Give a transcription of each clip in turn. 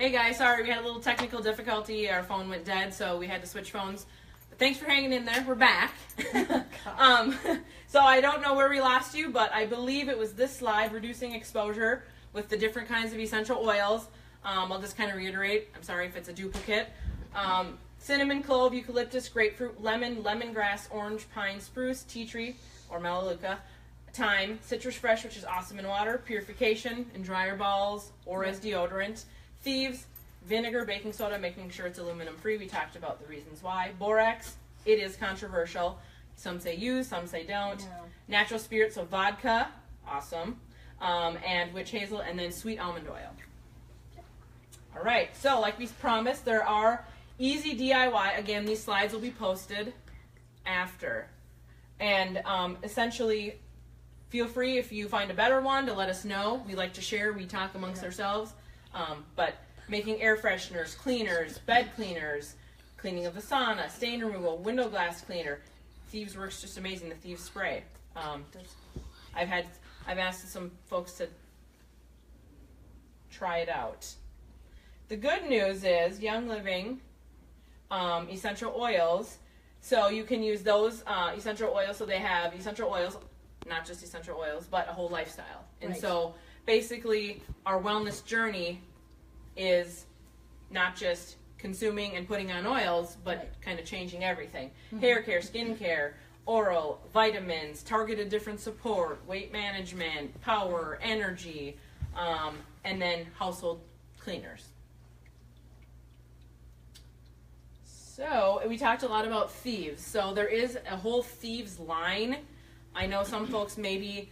Hey guys, sorry we had a little technical difficulty. Our phone went dead, so we had to switch phones. But thanks for hanging in there. We're back. So I don't know where we lost you, but I believe it was this slide, reducing exposure with the different kinds of essential oils. I'll just kind of reiterate. I'm sorry if it's a duplicate. Cinnamon, clove, eucalyptus, grapefruit, lemon, lemongrass, orange, pine, spruce, tea tree, or melaleuca, thyme, citrus fresh, which is awesome in water, purification in dryer balls or as deodorant, thieves, vinegar, baking soda, making sure it's aluminum free. We talked about the reasons why. Borax, it is controversial. Some say use, some say don't. Yeah. Natural spirits, so vodka, awesome, and witch hazel, and then sweet almond oil. All right, so like we promised, there are easy DIY. Again, these slides will be posted after. And essentially, feel free if you find a better one to let us know. We like to share. We talk amongst ourselves. But making air fresheners, cleaners, bed cleaners, cleaning of the sauna, stain removal, window glass cleaner. Thieves works just amazing. The Thieves spray. I've asked some folks to try it out. The good news is Young Living essential oils. So you can use those essential oils. So they have essential oils, not just essential oils, but a whole lifestyle. And so basically our wellness journey is not just consuming and putting on oils, but kind of changing everything. Hair care, skin care, oral, vitamins, targeted different support, weight management, power, energy, and then household cleaners. So we talked a lot about Thieves. So there is a whole Thieves line. I know some folks maybe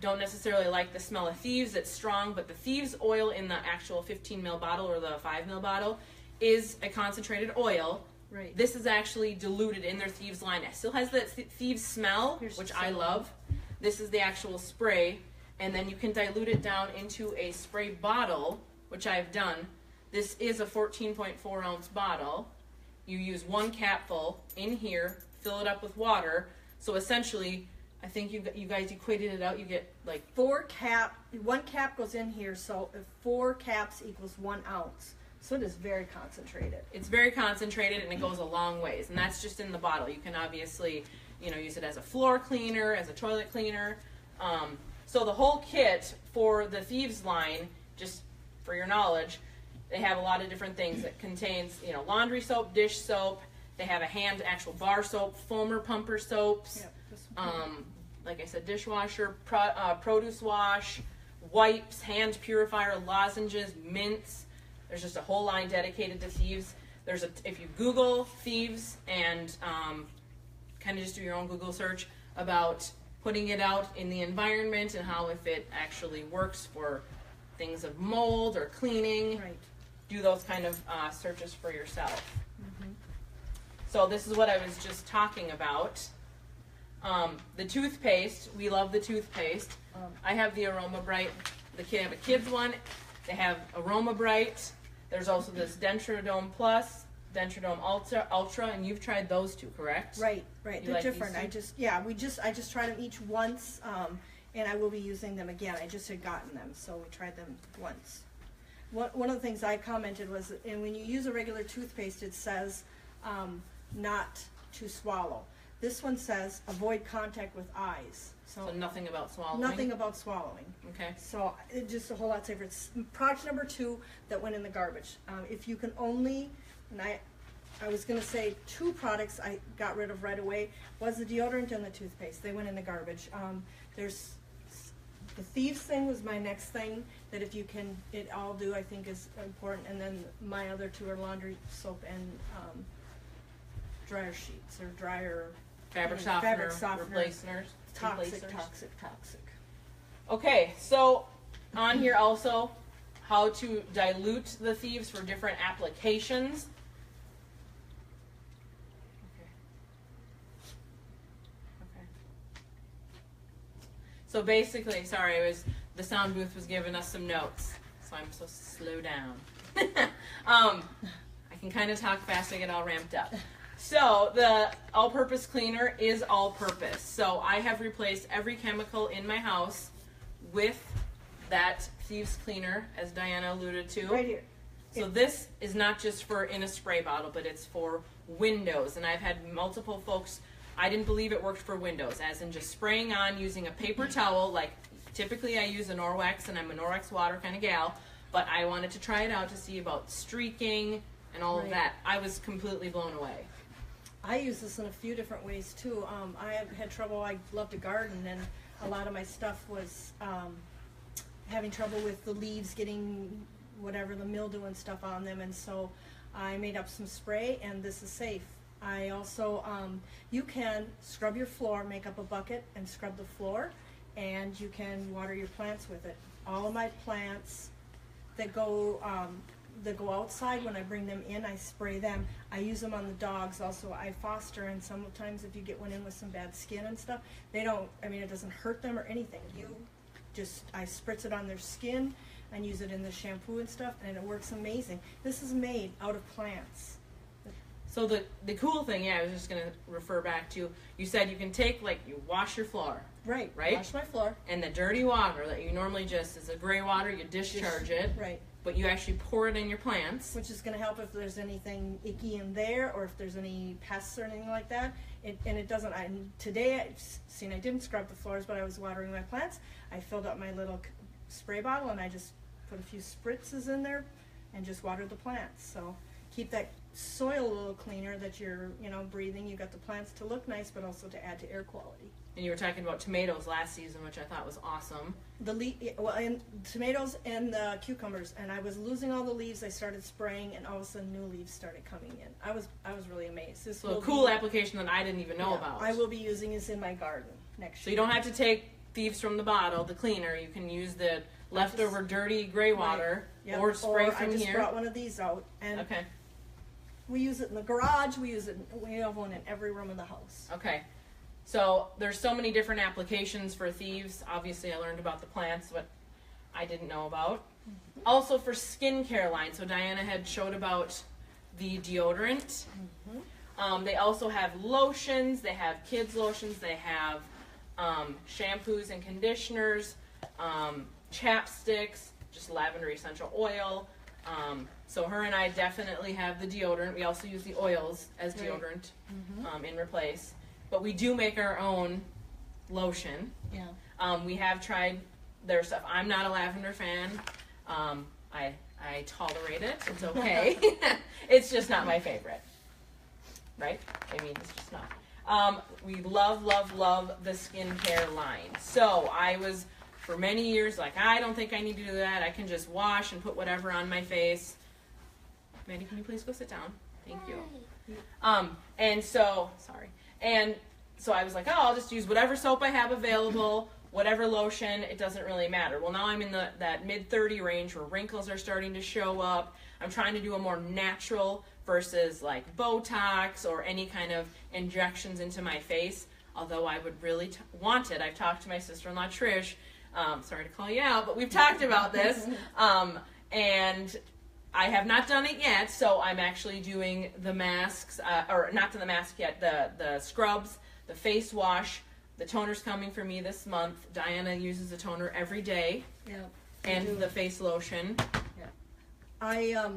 don't necessarily like the smell of Thieves. It's strong, but the Thieves oil in the actual 15 ml bottle or the 5 ml bottle is a concentrated oil. Right. This is actually diluted in their Thieves line. It still has that Thieves smell, which I love. This is the actual spray, and then you can dilute it down into a spray bottle, which I've done. This is a 14.4 ounce bottle. You use 1 capful in here, fill it up with water. So essentially, I think you guys equated it out. You get like 1 cap goes in here, so 4 caps equals 1 ounce. So it is very concentrated. It's very concentrated, and it goes a long ways. And that's just in the bottle. You can obviously, use it as a floor cleaner, as a toilet cleaner. So the whole kit for the Thieves line, just for your knowledge, they have a lot of different things. It contains, laundry soap, dish soap. They have a actual bar soap, foamer pumper soaps. Yeah, like I said, dishwasher, produce wash, wipes, hand purifier, lozenges, mints. There's just a whole line dedicated to Thieves. If you Google Thieves and kind of just do your own Google search about putting it out in the environment and how if it actually works for things of mold or cleaning, do those kind of searches for yourself. So this is what I was just talking about. The toothpaste, we love the toothpaste. I have the Aroma Bright. They have a kids one. They have Aroma Bright. There's also this Dentrodome Plus, Dentrodome Ultra, and you've tried those two, correct? Right. They're different. I just tried them each once, and I will be using them again. I just had gotten them, so we tried them once. One of the things I commented was, and when you use a regular toothpaste, it says not to swallow. This one says avoid contact with eyes. So nothing about swallowing? Nothing about swallowing. Okay. So it's just a whole lot safer. It's product number 2 that went in the garbage. If you can only, and I was going to say 2 products I got rid of right away, was the deodorant and the toothpaste. They went in the garbage. There's the Thieves thing was my next thing that if you can, I'll do, I think is important. And then my other 2 are laundry soap and dryer sheets or dryer fabric softener replacers. Toxic. Okay, so on here also how to dilute the Thieves for different applications. Okay. So basically, sorry, the sound booth was giving us some notes, so I'm supposed to slow down. I can kind of talk fast, I get all ramped up. So the all-purpose cleaner is all-purpose. So I have replaced every chemical in my house with that Thieves cleaner, as Diana alluded to. Right here. So this is not just for in a spray bottle, but it's for windows. And I've had multiple folks, I didn't believe it worked for windows, as in just spraying on using a paper towel. Like typically I use a Norwex, and I'm a Norwex water kind of gal, but I wanted to try it out to see about streaking and all of that. I was completely blown away. I use this in a few different ways too. I have had trouble, I love to garden, and a lot of my stuff was having trouble with the leaves getting whatever, the mildew and stuff on them, and so I made up some spray, and this is safe. I also, you can scrub your floor, make up a bucket and scrub the floor, and you can water your plants with it. All of my plants that go outside, when I bring them in, I spray them. I use them on the dogs also. I foster, and sometimes if you get one in with some bad skin and stuff, they don't, I mean, it doesn't hurt them or anything. I spritz it on their skin and use it in the shampoo and stuff, and it works amazing. This is made out of plants. So the cool thing, I was just going to refer back to, you said you can take, like, you wash your floor. Right. Wash my floor. And the dirty water that you normally just, is a gray water, you discharge it. Right. But you actually pour it in your plants. Which is going to help if there's anything icky in there, or if there's any pests or anything like that. And it doesn't, today, I didn't scrub the floors, but I was watering my plants. I filled up my little spray bottle, and I just put a few spritzes in there and just watered the plants. So keep that soil a little cleaner that you're, breathing. You got the plants to look nice, but also to add to air quality. And you were talking about tomatoes last season, which I thought was awesome. And tomatoes and the cucumbers, and I was losing all the leaves. I started spraying, and all of a sudden new leaves started coming in. I was really amazed. This a cool application that I didn't even know about. I will be using this in my garden next year. So you don't have to take Thieves from the bottle, the cleaner. You can use the leftover dirty gray water, or spray from here. I just brought one of these out, and okay. We use it in the garage. We have one in every room in the house. Okay. So there's so many different applications for Thieves. Obviously, I learned about the plants, what I didn't know about. Mm-hmm. Also for skincare line. So Diana had showed about the deodorant. Mm-hmm. They also have lotions. They have kids lotions. They have shampoos and conditioners, chapsticks, just lavender essential oil. So her and I definitely have the deodorant. We also use the oils as deodorant in replace. But we do make our own lotion. Yeah. We have tried their stuff. I'm not a lavender fan. I tolerate it. It's okay. It's just not my favorite. Right? I mean, it's just not. We love the skincare line. So I was, for many years, like, I don't think I need to do that. I can just wash and put whatever on my face. Maddie, can you please go sit down? Thank you. And so I was like, I'll just use whatever soap I have available, whatever lotion, it doesn't really matter. Well, now I'm in that mid-30 range where wrinkles are starting to show up. I'm trying to do a more natural versus like Botox or any kind of injections into my face, although I would really want it. I've talked to my sister-in-law, Trish. Sorry to call you out, but we've talked about this. And I have not done it yet, so I'm actually doing the masks, or not the mask yet, the scrubs, the face wash. The toner's coming for me this month. Diana uses a toner every day. Yeah. And the face lotion. Yeah.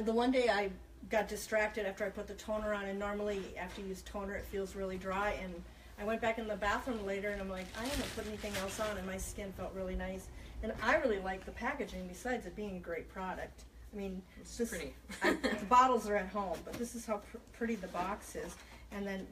The one day I got distracted after I put the toner on, and normally after you use toner it feels really dry, and I went back in the bathroom later and I'm like, I haven't put anything else on, and my skin felt really nice. And I really like the packaging besides it being a great product. I mean, it's pretty. The bottles are at home, but this is how pretty the box is. And then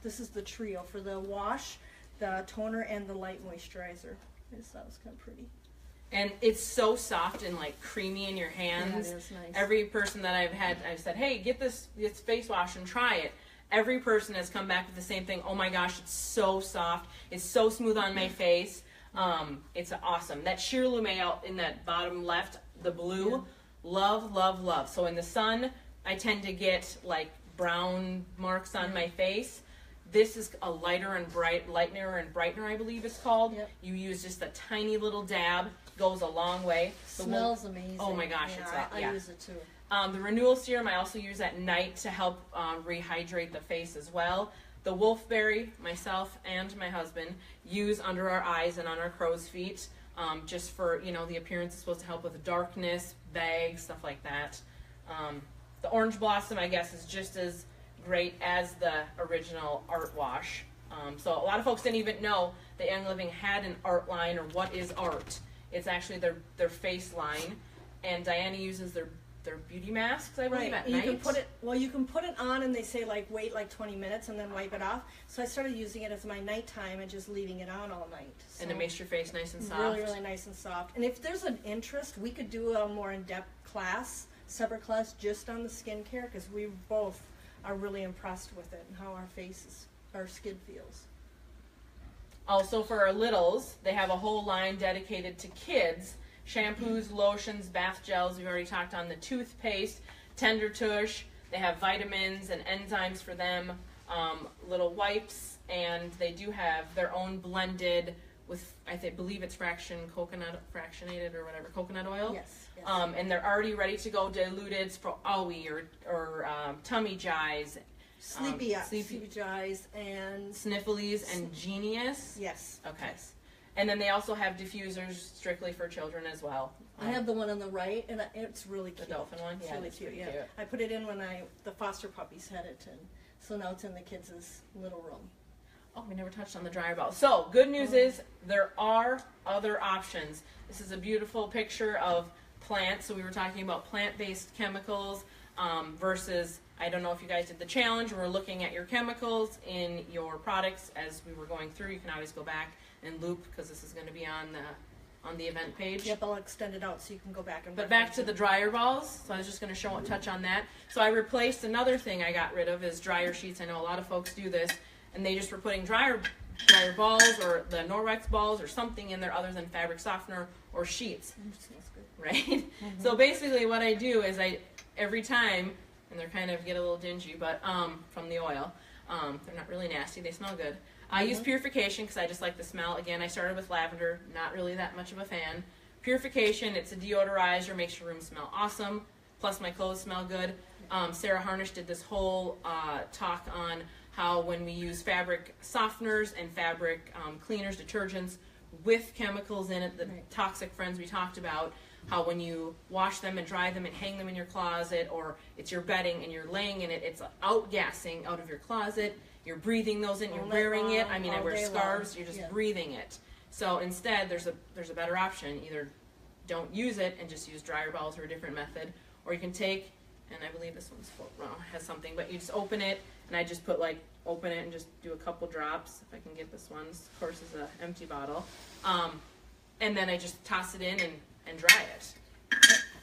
this is the trio for the wash, the toner, and the light moisturizer. I just thought it was kind of pretty. And it's so soft and like creamy in your hands. Yeah, it is nice. Every person that I've said, hey, get this face wash and try it. Every person has come back with the same thing. Oh my gosh, it's so soft. It's so smooth on my face. It's awesome. That sheer lume out in that bottom left, the blue, yeah. Love. So in the sun, I tend to get like brown marks on my face. This is a lightener and brightener, I believe it's called. Yep. You use just a tiny little dab, goes a long way. Smells amazing. Oh my gosh, I use it too. The renewal serum I also use at night to help rehydrate the face as well. The wolfberry, myself and my husband use under our eyes and on our crow's feet. just for, you know, the appearance is supposed to help with darkness, bags, stuff like that. The Orange Blossom, I guess, is just as great as the original Art Wash. So a lot of folks didn't even know that Young Living had an art line, or what is art. It's actually their face line, and Diana uses their beauty masks, I believe, at night. You can put it on, and they say like wait like 20 minutes and then wipe it off. So I started using it as my nighttime and just leaving it on all night. So and it makes your face nice and soft. Really, really nice and soft. And if there's an interest, we could do a more in-depth class, separate class, just on the skincare, because we both are really impressed with it and how our skin feels. Also, for our littles, they have a whole line dedicated to kids. Shampoos, lotions, bath gels. We've already talked on the toothpaste, Tender Tush. They have vitamins and enzymes for them, little wipes, and they do have their own blended with, believe it's fractionated or whatever, coconut oil. Yes. And they're already ready to go diluted for owie or tummy jies. Sleepy jies and snifflies and genius. Yes. Okay. Yes. And then they also have diffusers strictly for children as well. I have the one on the right, and it's really cute. The dolphin one? It's Yeah, really it's cute, pretty yeah. cute. I put it in when the foster puppies had it, and so now it's in the kids' little room. Oh, we never touched on the dryer balls. So, good news is there are other options. This is a beautiful picture of plants. So we were talking about plant-based chemicals versus, I don't know if you guys did the challenge. We're looking at your chemicals in your products as we were going through. You can always go back and loop, because this is going to be on the event page. Yep, I'll extend it out so you can go back and. But back to the dryer balls. So I was just going to touch on that. So I replaced another thing I got rid of is dryer sheets. I know a lot of folks do this, and they just were putting dryer balls or the Norwex balls or something in there other than fabric softener or sheets. Smells good. Right? Mm-hmm. So basically what I do is every time, and they're kind of get a little dingy, but from the oil, they're not really nasty. They smell good. I use Purification because I just like the smell. Again, I started with lavender. Not really that much of a fan. Purification, it's a deodorizer, makes your room smell awesome. Plus my clothes smell good. Sarah Harnish did this whole talk on how when we use fabric softeners and fabric cleaners, detergents with chemicals in it, the toxic friends we talked about, how when you wash them and dry them and hang them in your closet, or it's your bedding and you're laying in it, it's outgassing out of your closet. You're breathing those in. You're wearing it. I mean, I wear scarves. You're just breathing it. So instead, there's a better option. Either don't use it and just use dryer balls or a different method, or you can take, and I believe this one's full, well, has something, but you just open it, and I just put open it and just do a couple drops. If I can get this one, of course, is an empty bottle, and then I just toss it in and dry it.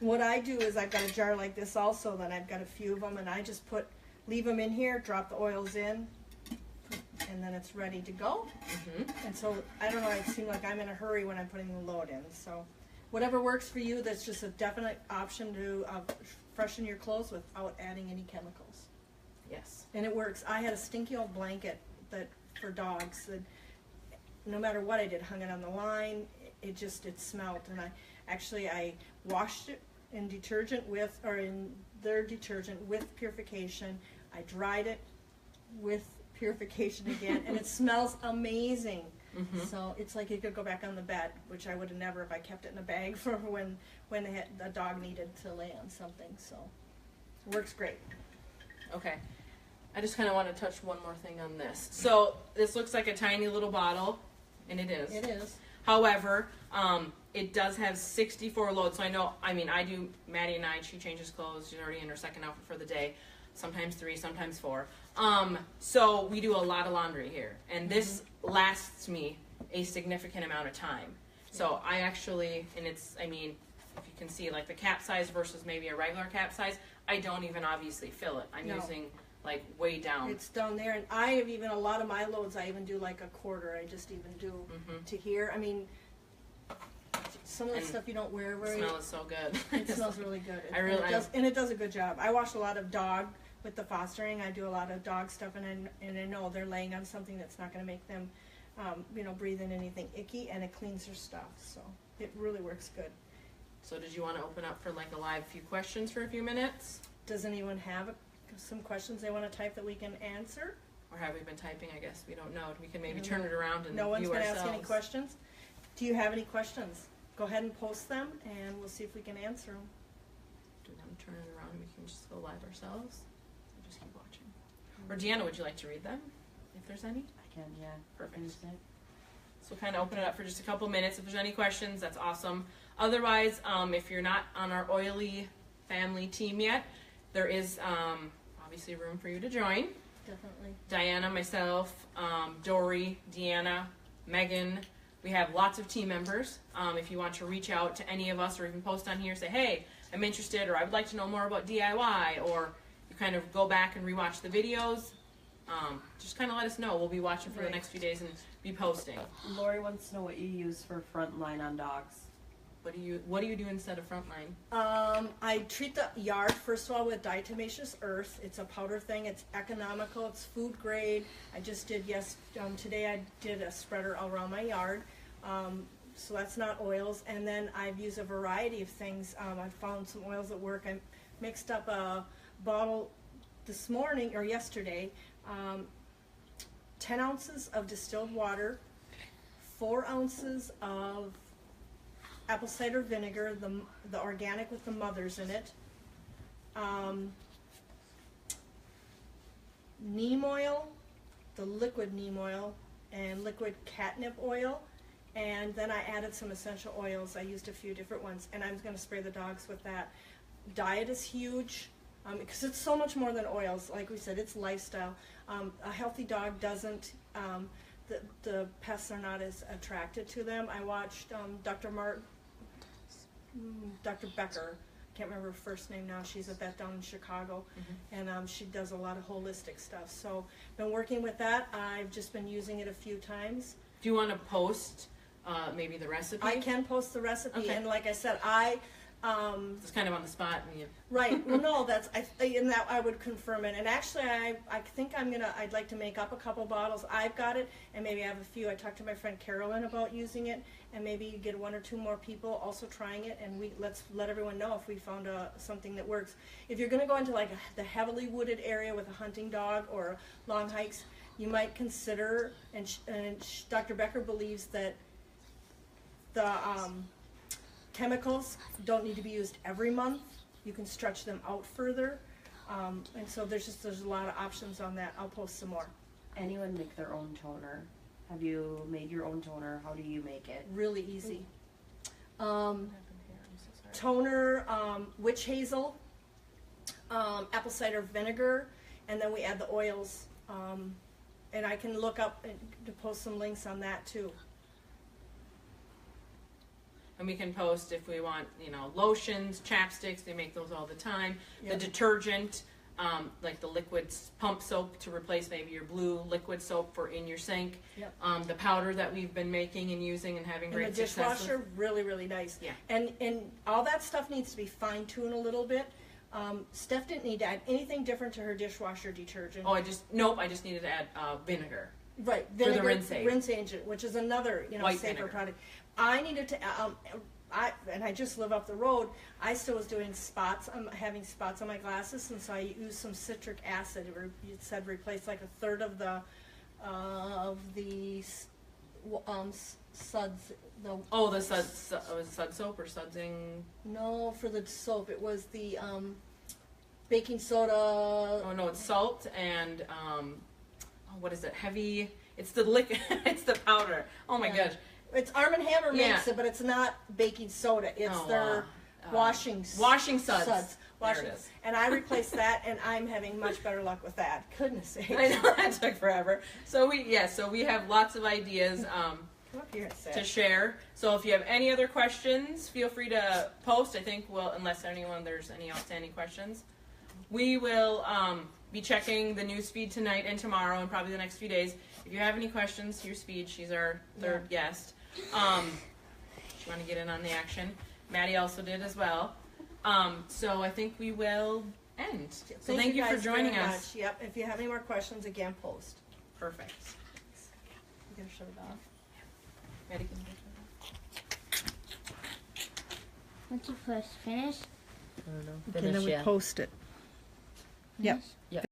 What I do is I've got a jar like this also, then I've got a few of them, and I just leave them in here, drop the oils in, and then it's ready to go. And so, I don't know, it seems like I'm in a hurry when I'm putting the load in. So, whatever works for you, that's just a definite option to freshen your clothes without adding any chemicals. Yes. And it works. I had a stinky old blanket for dogs that no matter what I did, hung it on the line, it smelled. And I washed it in their detergent with Purification. I dried it with Purification again, and it smells amazing. So it's like you could go back on the bed, which I would have never if I kept it in a bag for when the dog needed to lay on something. So it works great. Okay. I just kind of want to touch one more thing on this. So this looks like a tiny little bottle, and it is. It is. However, it does have 64 loads. So I do, Maddie and she changes clothes. She's already in her second outfit for the day. Sometimes 3, sometimes 4. So we do a lot of laundry here, and this lasts me a significant amount of time. So I actually, and it's, if you can see, like the cap size versus maybe a regular cap size, I don't even obviously fill it. I'm using like way down. It's down there, and I have even a lot of my loads. I even do like a quarter. I just even do to here. Some of the stuff you don't wear very. The smell is so good. It smells really good. And It does a good job. I wash a lot of dog with the fostering. I do a lot of dog stuff, and I know they're laying on something that's not going to make them, breathe in anything icky, and it cleans their stuff. So it really works good. So did you want to open up for like a live few questions for a few minutes? Does anyone have some questions they want to type that we can answer? Or have we been typing? I guess we don't know. We can maybe turn it around and no one's view going to ourselves. ask any questions. Do you have any questions? Go ahead and post them, and we'll see if we can answer them. Do them turn it around and we can just go live ourselves? Or just keep watching. Or Deanna, would you like to read them? If there's any? I can, yeah. Perfect. So we'll kind of open it up for just a couple minutes. If there's any questions, that's awesome. Otherwise, if you're not on our oily family team yet, there is obviously room for you to join. Definitely. Diana, myself, Dory, Deanna, Megan. We have lots of team members. If you want to reach out to any of us or even post on here, say, hey, I'm interested, or I would like to know more about DIY, or you kind of go back and rewatch the videos, just kind of let us know. We'll be watching for the next few days and be posting. Lori wants to know what you use for Frontline on dogs. What do you do instead of Frontline? I treat the yard, first of all, with diatomaceous earth. It's a powder thing. It's economical. It's food grade. I just did, today I did a spreader around my yard. So that's not oils. And then I've used a variety of things. I found some oils that work. I mixed up a bottle this morning, or yesterday, 10 ounces of distilled water, 4 ounces of apple cider vinegar, the organic with the mothers in it, neem oil, the liquid neem oil, and liquid catnip oil, and then I added some essential oils. I used a few different ones, and I'm going to spray the dogs with that. Diet is huge, because it's so much more than oils. Like we said, it's lifestyle. A healthy dog doesn't, the pests are not as attracted to them. I watched Dr. Becker, can't remember her first name now, she's a vet down in Chicago, and she does a lot of holistic stuff. So, been working with that. I've just been using it a few times. Do you want to post maybe the recipe? I can post the recipe, Okay. and like I said, it's kind of on the spot. And right. Well, no, and that I would confirm it. And actually, I think I'd like to make up a couple bottles. I've got it, and maybe I have a few. I talked to my friend Carolyn about using it, and maybe you get 1 or 2 more people also trying it, and let's let everyone know if we found something that works. If you're going to go into like the heavily wooded area with a hunting dog or long hikes, you might consider, and Dr. Becker believes that the chemicals don't need to be used every month. You can stretch them out further, and so there's a lot of options on that. I'll post some more. Anyone make their own toner? Have you made your own toner? How do you make it? Really easy. Toner, witch hazel, apple cider vinegar, and then we add the oils. And I can look up to post some links on that too. And we can post if we want, lotions, chapsticks. They make those all the time. Yep. The detergent, like the liquid pump soap to replace maybe your blue liquid soap for in your sink. Yep. The powder that we've been making and using and having great And the success dishwasher, with. really, really nice. Yeah. And all that stuff needs to be fine-tuned a little bit. Steph didn't need to add anything different to her dishwasher detergent. Oh, I just needed to add vinegar. Right, For the vinegar, rinse agent, which is another White safer vinegar. product. I needed to, and I just live up the road. I still was doing spots. I'm having spots on my glasses, and so I used some citric acid. It said replace like 1/3 of the suds. The sud soap or sudsing. No, for the soap it was the baking soda. Oh no, it's salt and what is it? Heavy. It's the liquid. It's the powder. Oh my gosh. It's Arm & Hammer makes it, but it's not baking soda. It's their washing suds. There it is. And I replaced that, and I'm having much better luck with that. Goodness sakes. I know that took forever. So we have lots of ideas Come up here and say to it. share. So if you have any other questions, feel free to post. I think unless there's any outstanding questions, we will be checking the news feed tonight and tomorrow and probably the next few days. If you have any questions, here's Speed. She's our third guest. She want to get in on the action. Maddie also did as well. So I think we will end. So thank you for guys joining very us. much. Yep. If you have any more questions, again, post. Perfect. You gotta shut it off. Maddie, can you turn it off? Once you press finish, I don't know. Okay, then we post it. Yep. Yep.